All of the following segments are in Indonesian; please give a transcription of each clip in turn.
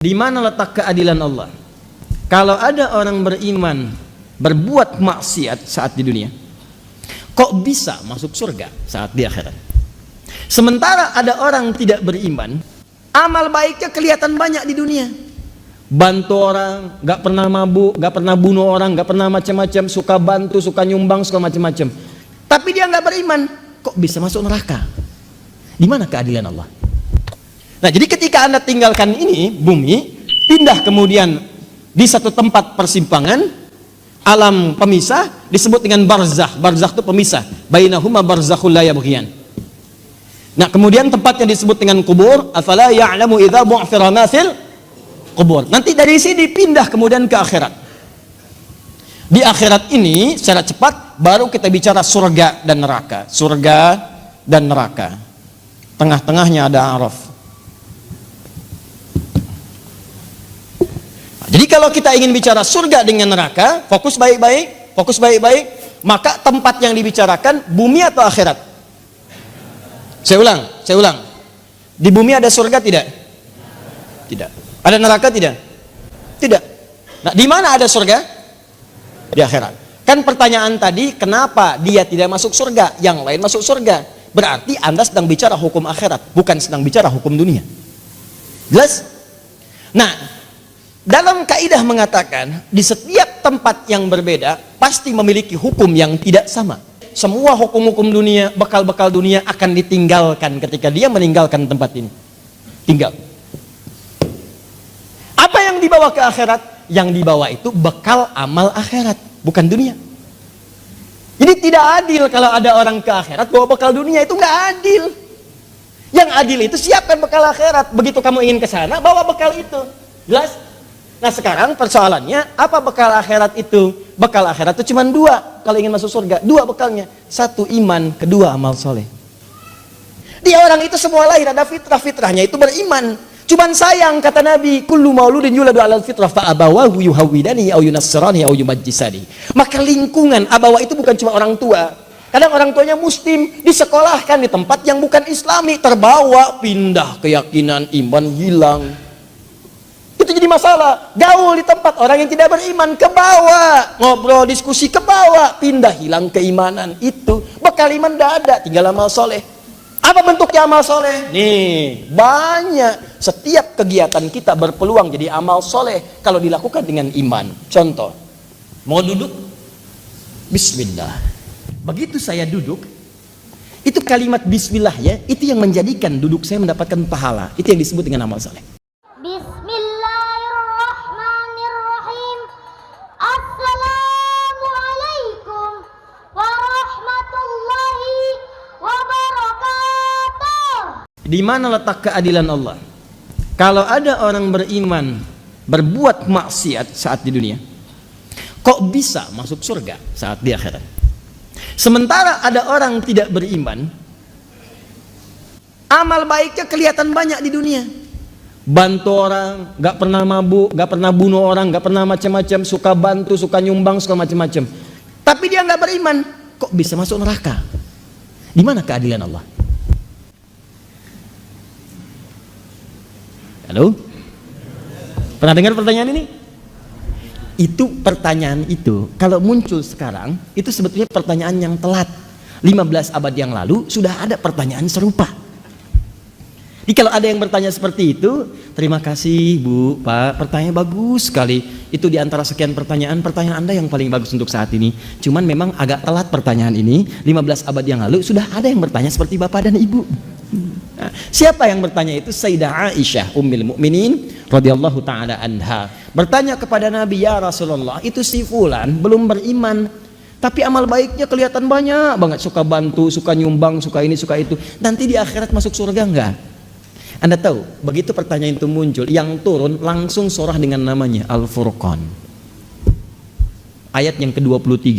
Di mana letak keadilan Allah? Kalau ada orang beriman berbuat maksiat saat di dunia, kok bisa masuk surga saat di akhirat? Sementara ada orang tidak beriman, amal baiknya kelihatan banyak di dunia, bantu orang, gak pernah mabuk, gak pernah bunuh orang, gak pernah macam-macam, suka bantu, suka nyumbang, suka macam-macam. Tapi dia gak beriman, kok bisa masuk neraka? Di mana keadilan Allah? Nah, jadi ketika Anda tinggalkan ini, bumi, pindah kemudian di satu tempat persimpangan, alam pemisah, disebut dengan barzakh. Barzakh itu pemisah. Bainahuma barzakhul la yabghiyan. Nah, kemudian tempatnya disebut dengan kubur. Afala ya'lamu idza bu'thira ma fil kubur. Nanti dari sini pindah kemudian ke akhirat. Di akhirat ini secara cepat baru kita bicara surga dan neraka. Surga dan neraka. Tengah-tengahnya ada Araf. Jadi kalau kita ingin bicara surga dengan neraka, fokus baik-baik, maka tempat yang dibicarakan bumi atau akhirat? Saya ulang. Di bumi ada surga tidak? Tidak. Ada neraka tidak? Tidak. Nah, di mana ada surga? Di akhirat. Kan pertanyaan tadi, kenapa dia tidak masuk surga, yang lain masuk surga? Berarti Anda sedang bicara hukum akhirat, bukan sedang bicara hukum dunia. Jelas? Nah, dalam kaidah mengatakan di setiap tempat yang berbeda pasti memiliki hukum yang tidak sama. Semua hukum-hukum dunia, bekal-bekal dunia akan ditinggalkan ketika dia meninggalkan tempat ini. Tinggal. Apa yang dibawa ke akhirat? Yang dibawa itu bekal amal akhirat, bukan dunia. Jadi tidak adil kalau ada orang ke akhirat bawa bekal dunia, itu nggak adil. Yang adil itu siapkan bekal akhirat. Begitu kamu ingin ke sana, bawa bekal itu. Jelas? Nah, sekarang persoalannya, apa bekal akhirat itu? Bekal akhirat itu cuma dua kalau ingin masuk surga. Dua bekalnya. Satu iman, kedua amal soleh. Dia orang itu semua lahir ada fitrah, fitrahnya itu beriman. Cuman sayang, kata Nabi, kullu mauludin yuladu alal fitrah fa abawahu yuhawwidani au yunassirani au yumajjisani. Maka lingkungan abawa itu bukan cuma orang tua. Kadang orang tuanya muslim, disekolahkan di tempat yang bukan islami, terbawa, pindah keyakinan, iman hilang. Itu jadi masalah. Gaul di tempat orang yang tidak beriman, ke bawah, ngobrol diskusi ke bawah, pindah hilang keimanan. Itu bekal iman tidak ada, tinggal amal soleh. Apa bentuknya amal soleh? Nih, banyak. Setiap kegiatan kita berpeluang jadi amal soleh kalau dilakukan dengan iman. Contoh, mau duduk, bismillah. Begitu saya duduk, itu kalimat bismillah ya, itu yang menjadikan duduk saya mendapatkan pahala. Itu yang disebut dengan amal soleh. Bismillahirrahmanirrahim. Assalamualaikum warahmatullahi wabarakatuh. Di mana letak keadilan Allah? Kalau ada orang beriman berbuat maksiat saat di dunia, kok bisa masuk surga saat di akhirat? Sementara ada orang tidak beriman, amal baiknya kelihatan banyak di dunia, bantu orang, gak pernah mabuk, gak pernah bunuh orang, gak pernah macam-macam, suka bantu, suka nyumbang, suka macam-macam. Tapi dia gak beriman, kok bisa masuk neraka? Di mana keadilan Allah? Halo? Pernah dengar pertanyaan ini? Itu pertanyaan itu, kalau muncul sekarang, itu sebetulnya pertanyaan yang telat. 15 abad yang lalu sudah ada pertanyaan serupa. Jadi kalau ada yang bertanya seperti itu, terima kasih Bu, Pak, pertanyaan bagus sekali. Itu diantara sekian pertanyaan Anda yang paling bagus untuk saat ini. Cuman memang agak telat pertanyaan ini, 15 abad yang lalu sudah ada yang bertanya seperti Bapak dan Ibu. Nah, siapa yang bertanya itu? Sayyidah Aisyah Ummul Mukminin radhiyallahu taala anha. Bertanya kepada Nabi, ya Rasulullah, itu si fulan belum beriman, tapi amal baiknya kelihatan banyak banget, suka bantu, suka nyumbang, suka ini, suka itu. Nanti di akhirat masuk surga enggak? Anda tahu, begitu pertanyaan itu muncul, yang turun langsung surah dengan namanya Al-Furqan. Ayat yang ke-23.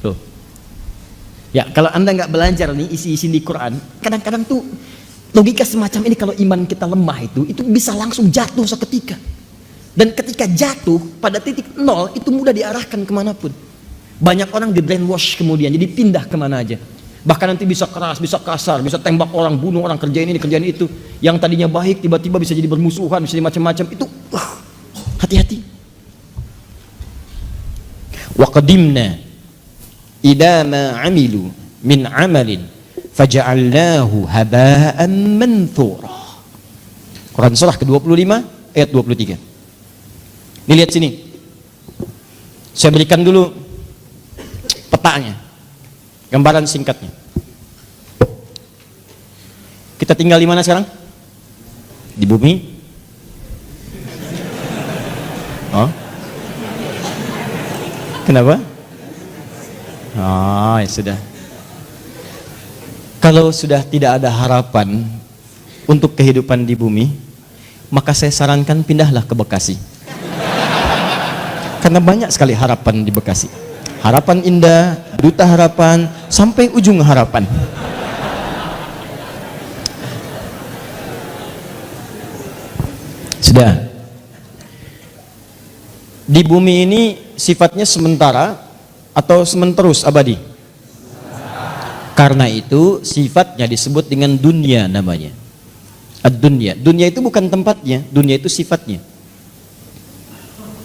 Tuh. Ya, kalau Anda nggak belajar nih isi-isi di Quran, kadang-kadang tuh logika semacam ini kalau iman kita lemah itu bisa langsung jatuh seketika. Dan ketika jatuh pada titik nol itu mudah diarahkan kemanapun. Banyak orang di brainwash kemudian, jadi pindah kemana aja. Bahkan nanti bisa keras, bisa kasar, bisa tembak orang, bunuh orang, kerjain ini, kerjain itu. Yang tadinya baik tiba-tiba bisa jadi bermusuhan, bisa jadi macam-macam. Itu hati-hati. Wa qadimna ila ma 'amilu min 'amalin faja'alnahu haba'an manthura. Quran surah ke-25 ayat 23. Ini lihat sini. Saya berikan dulu petanya, gambaran singkatnya. Kita tinggal di mana sekarang? Di bumi? Oh? Kenapa? Oh, ya sudah. Kalau sudah tidak ada harapan untuk kehidupan di bumi, maka saya sarankan pindahlah ke Bekasi. Karena banyak sekali harapan di Bekasi. Harapan Indah, Duta Harapan, sampai ujung harapan. Sudah. Di bumi ini sifatnya sementara atau sementerus abadi? Karena itu sifatnya disebut dengan dunia namanya. Ad-dunya. Dunia itu bukan tempatnya, dunia itu sifatnya.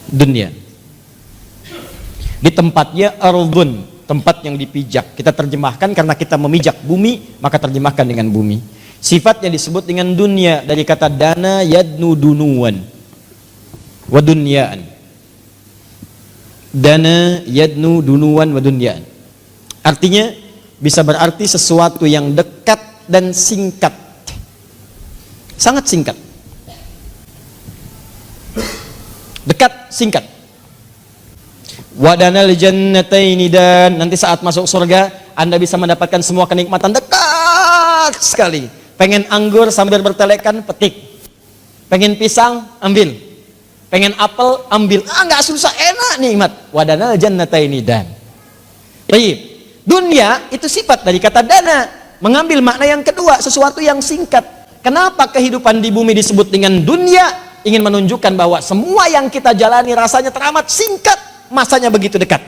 Dunia. Di tempatnya ardun, tempat yang dipijak. Kita terjemahkan karena kita memijak bumi, maka terjemahkan dengan bumi. Sifatnya disebut dengan dunia dari kata dana yadnu dunuan wa dunyaan. Dana yadnu dunuan wa dunyaan. Artinya bisa berarti sesuatu yang dekat dan singkat. Sangat singkat. Dekat, singkat. Wadanal jannataini, dan nanti saat masuk surga Anda bisa mendapatkan semua kenikmatan dekat sekali. Pengen anggur sambil bertelekan, petik. Pengen pisang, ambil. Pengen apel, ambil. Nggak susah, enak, nikmat. Wadanal jannataini dan. Baik. Dunia itu sifat dari kata dana, mengambil makna yang kedua, sesuatu yang singkat. Kenapa kehidupan di bumi disebut dengan dunia? Ingin menunjukkan bahwa semua yang kita jalani rasanya teramat singkat, masanya begitu dekat.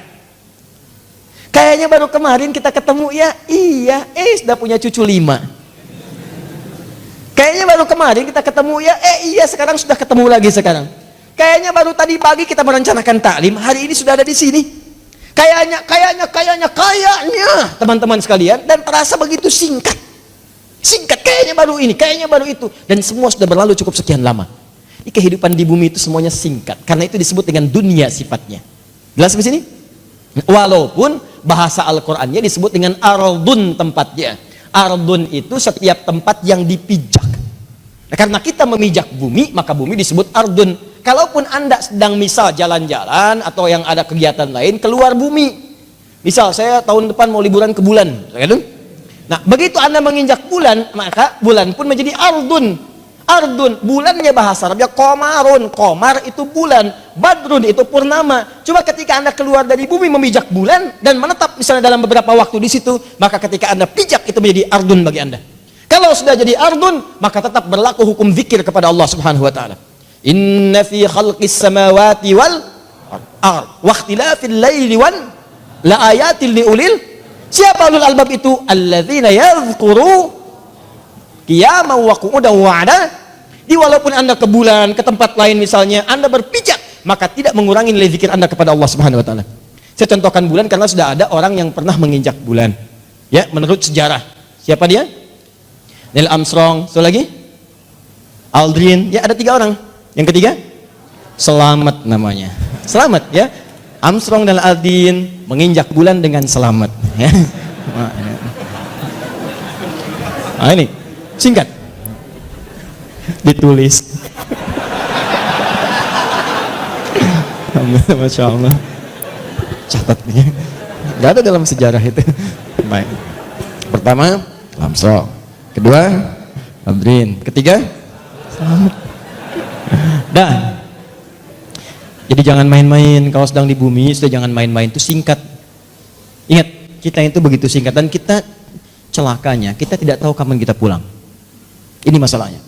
Kayaknya baru kemarin kita ketemu, ya iya, sudah punya cucu 5. Kayaknya baru kemarin kita ketemu, ya iya, sekarang sudah ketemu lagi sekarang. Kayaknya baru tadi pagi kita merencanakan taklim, hari ini sudah ada di sini. Kayaknya teman-teman sekalian, dan terasa begitu singkat. Singkat, kayaknya baru ini, kayaknya baru itu, dan semua sudah berlalu cukup sekian lama. Ini kehidupan di bumi itu semuanya singkat, karena itu disebut dengan dunia sifatnya. Jelas di sini? Walaupun bahasa Al-Qur'annya disebut dengan ardun tempatnya. Ardun itu setiap tempat yang dipijak. Nah, karena kita memijak bumi, maka bumi disebut ardun. Kalaupun Anda sedang misal jalan-jalan atau yang ada kegiatan lain keluar bumi. Misal saya tahun depan mau liburan ke bulan, nah begitu Anda menginjak bulan, maka bulan pun menjadi ardun. Ardun, bulannya bahasa Arabnya komarun. Komar itu bulan, badrun itu purnama. Coba ketika Anda keluar dari bumi memijak bulan dan menetap misalnya dalam beberapa waktu di situ, maka ketika Anda pijak itu menjadi ardun bagi Anda. Kalau sudah jadi ardun, maka tetap berlaku hukum zikir kepada Allah Subhanahu wa taala. Inna fi khalqis samawati wal ard wa ikhtilafil laili wan la ayatil liulil. Siapa ulul albab itu? Alladzina yadhkuru qiyaman wa qu'udan wa 'ala. Di walaupun Anda ke bulan, ke tempat lain misalnya, Anda berpijak, maka tidak mengurangi nilai zikir Anda kepada Allah Subhanahu wa taala. Saya contohkan bulan karena sudah ada orang yang pernah menginjak bulan. Ya, menurut sejarah. Siapa dia? Neil Armstrong, so lagi? Aldrin, ya ada 3 orang. Yang ketiga? Selamat namanya. Selamat ya. Armstrong dan Aldrin menginjak bulan dengan selamat ya. Nah, ini singkat ditulis. Masya Allah, catatnya nggak ada dalam sejarah itu. Baik, pertama Armstrong, kedua Aldrin, ketiga selamat. Dah. Jadi jangan main-main kalau sedang di bumi, sudah jangan main-main, itu singkat. Ingat, kita itu begitu singkat, dan kita celakanya, kita tidak tahu kapan kita pulang. Ini masalahnya.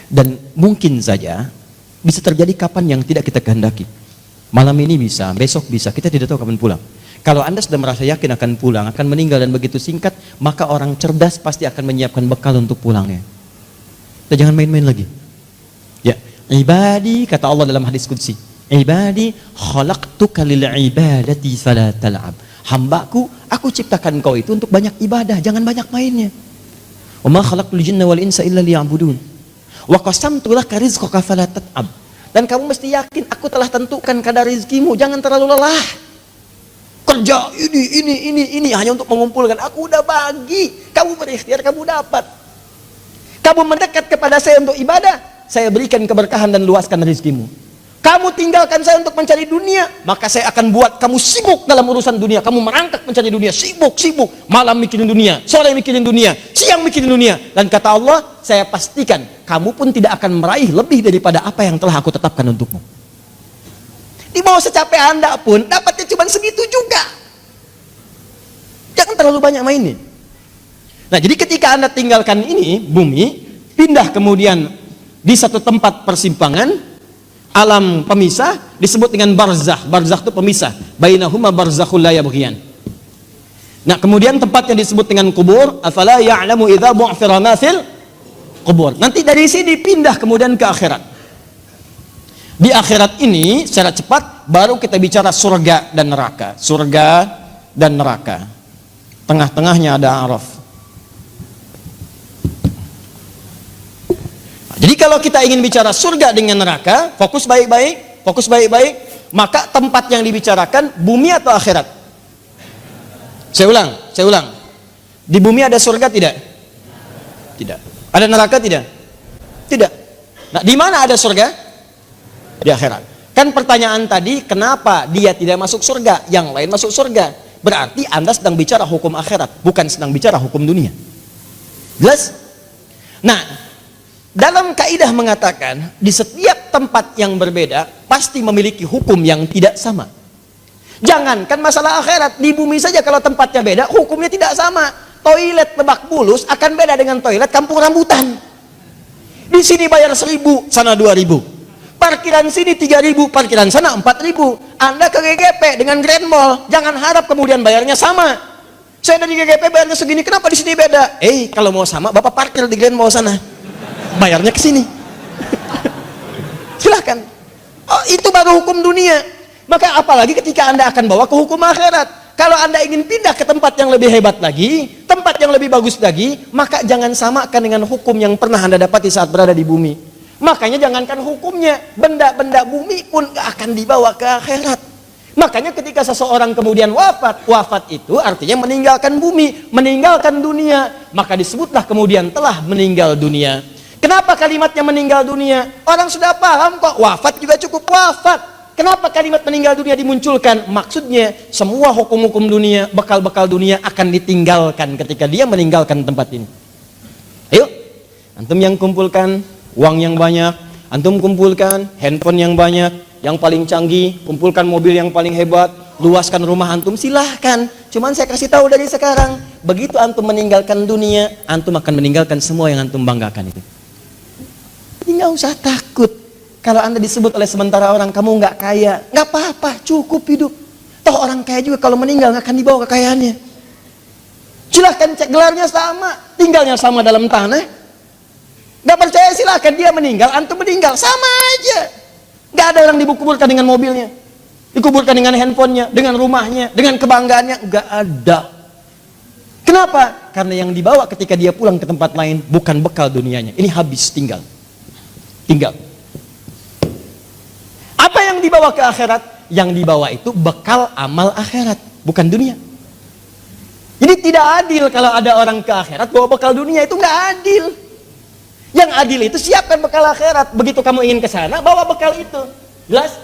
Dan mungkin saja bisa terjadi kapan yang tidak kita kehendaki. Malam ini bisa, besok bisa, kita tidak tahu kapan pulang. Kalau Anda sudah merasa yakin akan pulang, akan meninggal dan begitu singkat, maka orang cerdas pasti akan menyiapkan bekal untuk pulangnya. Kita jangan main-main lagi. Ya, ibadi, kata Allah dalam hadis qudsi, ibadi khalaqtuka lil ibadati fala tal'ab. Hambaku, aku ciptakan kau itu untuk banyak ibadah, jangan banyak mainnya. Wa ma khalaqtul jinna wal insa illa liya'budun. Wa qasamtu laka rizqaka fala tat'ab. Dan kamu mesti yakin aku telah tentukan kadar rizkimu, jangan terlalu lelah. Kerja ini hanya untuk mengumpulkan. Aku udah bagi, kamu berikhtiar, kamu dapat. Kamu mendekat kepada saya untuk ibadah, saya berikan keberkahan dan luaskan rizkimu. Kamu tinggalkan saya untuk mencari dunia, maka saya akan buat kamu sibuk dalam urusan dunia. Kamu merangkak mencari dunia, sibuk, malam mikirin dunia, sore mikirin dunia, siang mikirin dunia. Dan kata Allah, saya pastikan kamu pun tidak akan meraih lebih daripada apa yang telah aku tetapkan untukmu. Di bawah secapek Anda pun dapatnya cuma segitu juga. Jangan terlalu banyak mainnya. Nah, jadi ketika Anda tinggalkan ini, bumi, pindah kemudian di satu tempat persimpangan, alam pemisah, disebut dengan barzakh. Barzakh itu pemisah. Bainahuma barzakhul la yabghiyan. Nah, kemudian tempatnya disebut dengan kubur. Afala ya'lamu idza bu'thira ma fil kubur. Nanti dari sini pindah kemudian ke akhirat. Di akhirat ini secara cepat baru kita bicara surga dan neraka. Surga dan neraka. Tengah-tengahnya ada Araf. Jadi kalau kita ingin bicara surga dengan neraka, fokus baik-baik, maka tempat yang dibicarakan bumi atau akhirat? Saya ulang. Di bumi ada surga tidak? Tidak. Ada neraka tidak? Tidak. Nah, di mana ada surga? Di akhirat. Kan pertanyaan tadi, kenapa dia tidak masuk surga, yang lain masuk surga? Berarti Anda sedang bicara hukum akhirat, bukan sedang bicara hukum dunia. Jelas? Nah, dalam kaidah mengatakan, di setiap tempat yang berbeda pasti memiliki hukum yang tidak sama. Jangankan masalah akhirat, di bumi saja kalau tempatnya beda, hukumnya tidak sama. Toilet Lebak Bulus akan beda dengan toilet Kampung Rambutan. Di sini bayar 1.000, sana 2.000. Parkiran sini 3.000, parkiran sana 4.000. Anda ke GGP dengan Grand Mall, jangan harap kemudian bayarnya sama. Saya dari GGP bayarnya segini, kenapa di sini beda? Kalau mau sama, Bapak parkir di Grand Mall sana. Bayarnya ke sini. Silahkan. Oh, itu baru hukum dunia. Maka apalagi ketika Anda akan bawa ke hukum akhirat. Kalau Anda ingin pindah ke tempat yang lebih hebat lagi, tempat yang lebih bagus lagi, maka jangan samakan dengan hukum yang pernah Anda dapati saat berada di bumi. Makanya jangankan hukumnya, benda-benda bumi pun akan dibawa ke akhirat. Makanya ketika seseorang kemudian wafat itu artinya meninggalkan bumi, meninggalkan dunia, maka disebutlah kemudian telah meninggal dunia. Kenapa kalimatnya meninggal dunia? Orang sudah paham kok, wafat juga cukup wafat. Kenapa kalimat meninggal dunia dimunculkan? Maksudnya semua hukum-hukum dunia, bekal-bekal dunia akan ditinggalkan ketika dia meninggalkan tempat ini. Ayo, antum yang kumpulkan uang yang banyak, antum kumpulkan handphone yang banyak, yang paling canggih, kumpulkan mobil yang paling hebat, luaskan rumah antum, silahkan. Cuman saya kasih tahu dari sekarang, begitu antum meninggalkan dunia, antum akan meninggalkan semua yang antum banggakan itu. Jadi nggak usah takut kalau Anda disebut oleh sementara orang kamu nggak kaya, nggak apa-apa, cukup hidup. Toh orang kaya juga kalau meninggal nggak akan dibawa kekayaannya. Silahkan cek gelarnya sama, tinggalnya sama dalam tanah. Gak percaya silahkan, dia meninggal, antum meninggal, sama aja. Gak ada orang dikuburkan dengan mobilnya, dikuburkan dengan handphonenya, dengan rumahnya, dengan kebanggaannya, gak ada. Kenapa? Karena yang dibawa ketika dia pulang ke tempat lain bukan bekal dunianya, ini habis, tinggal. Apa yang dibawa ke akhirat? Yang dibawa itu bekal amal akhirat, bukan dunia. Jadi tidak adil kalau ada orang ke akhirat bawa bekal dunia, itu gak adil. Yang adil itu siapkan bekal akhirat. Begitu kamu ingin ke sana, bawa bekal itu. Jelas?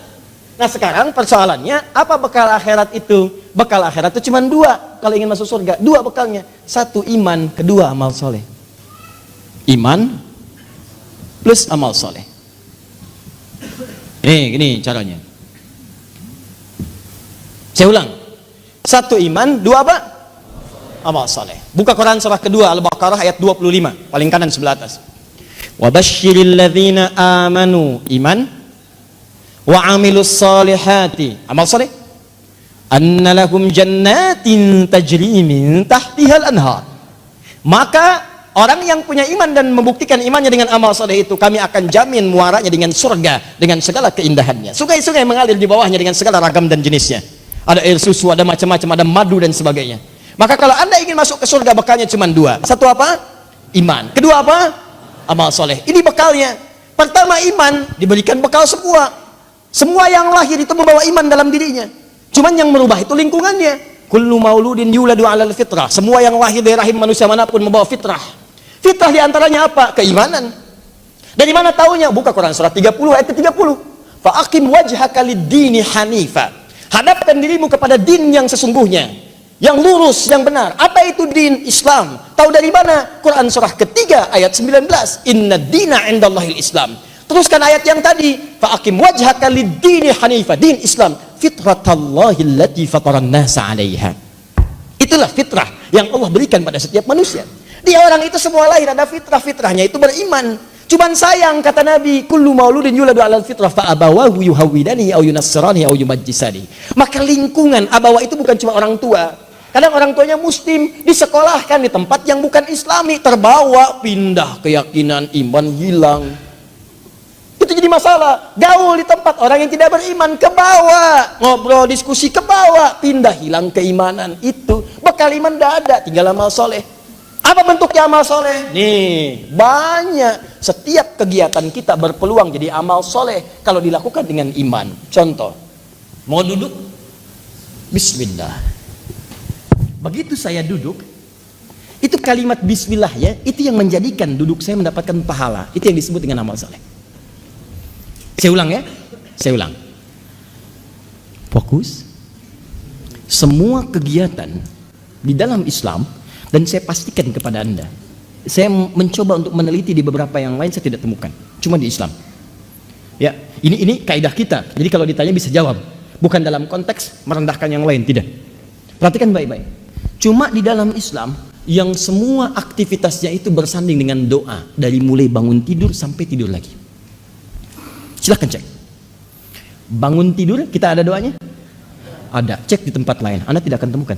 Nah sekarang persoalannya, apa bekal akhirat itu? Bekal akhirat itu cuma 2 kalau ingin masuk surga. 2 bekalnya. 1 iman, 2 amal soleh. Iman plus amal soleh. Ini caranya. Saya ulang. 1 iman, 2 apa? Amal soleh. Buka Quran surah kedua Al-Baqarah ayat 25, paling kanan sebelah atas. Wabashshiril ladzina amanu, iman, wa amilus solihati, amal soleh, anna lahum jannatin tajri min tahtihal anhar. Maka orang yang punya iman dan membuktikan imannya dengan amal soleh itu, kami akan jamin muaranya dengan surga dengan segala keindahannya. Sungai-sungai mengalir di bawahnya dengan segala ragam dan jenisnya. Ada air susu, ada macam-macam, ada madu dan sebagainya. Maka kalau anda ingin masuk ke surga, bekalnya cuma dua. Satu apa? Iman. Kedua apa? Amal soleh. Ini bekalnya. Pertama iman, diberikan bekal semua. Semua yang lahir itu membawa iman dalam dirinya. Cuman yang merubah itu lingkungannya. Kullu mauludin yuladu 'alal fitrah. Semua yang lahir dari rahim manusia manapun membawa fitrah. Fitrah diantaranya apa? Keimanan. Dari mana taunya? Buka Quran surat 30 ayat 30. Fa aqim wajhaka lid-dini hanifa. Hadapkan dirimu kepada din yang sesungguhnya, yang lurus, yang benar. Apa itu din? Islam. Tahu dari mana? Quran surah ketiga ayat 19. Inna dina 'indallahil Islam. Teruskan ayat yang tadi, fa aqim wajhaka lid-dini hanifa. Din Islam, fitratallahi allati fataran nasa 'alaiha. Itulah fitrah yang Allah berikan pada setiap manusia. Dia orang itu semua lahir ada fitrah, fitrahnya itu beriman. Cuman sayang kata Nabi, kullu mauludin yuladu 'alal fitrah fa abawahu yuhawwidani aw yunassirani aw yumajjisani. Maka lingkungan abawa itu bukan cuma orang tua. Kadang orang tuanya muslim, disekolahkan di tempat yang bukan islami, terbawa, pindah keyakinan, iman hilang. Itu jadi masalah. Gaul di tempat orang yang tidak beriman, ke bawah, ngobrol, diskusi, ke bawah, pindah, hilang keimanan. Itu bekal iman tidak ada, tinggal amal soleh. Apa bentuknya amal soleh? Nih, banyak. Setiap kegiatan kita berpeluang jadi amal soleh kalau dilakukan dengan iman. Contoh, mau duduk? Bismillah. Begitu saya duduk, itu kalimat bismillah ya, itu yang menjadikan duduk saya mendapatkan pahala. Itu yang disebut dengan amal soleh. Saya ulang ya, saya ulang. Fokus. Semua kegiatan di dalam Islam, dan saya pastikan kepada anda, saya mencoba untuk meneliti di beberapa yang lain, saya tidak temukan, cuma di Islam. Ya, ini kaidah kita. Jadi kalau ditanya bisa jawab, bukan dalam konteks merendahkan yang lain, tidak. Perhatikan baik-baik. Cuma di dalam Islam yang semua aktivitasnya itu bersanding dengan doa, dari mulai bangun tidur sampai tidur lagi. Silahkan cek. Bangun tidur kita ada doanya? Ada. Cek di tempat lain, anda tidak akan temukan.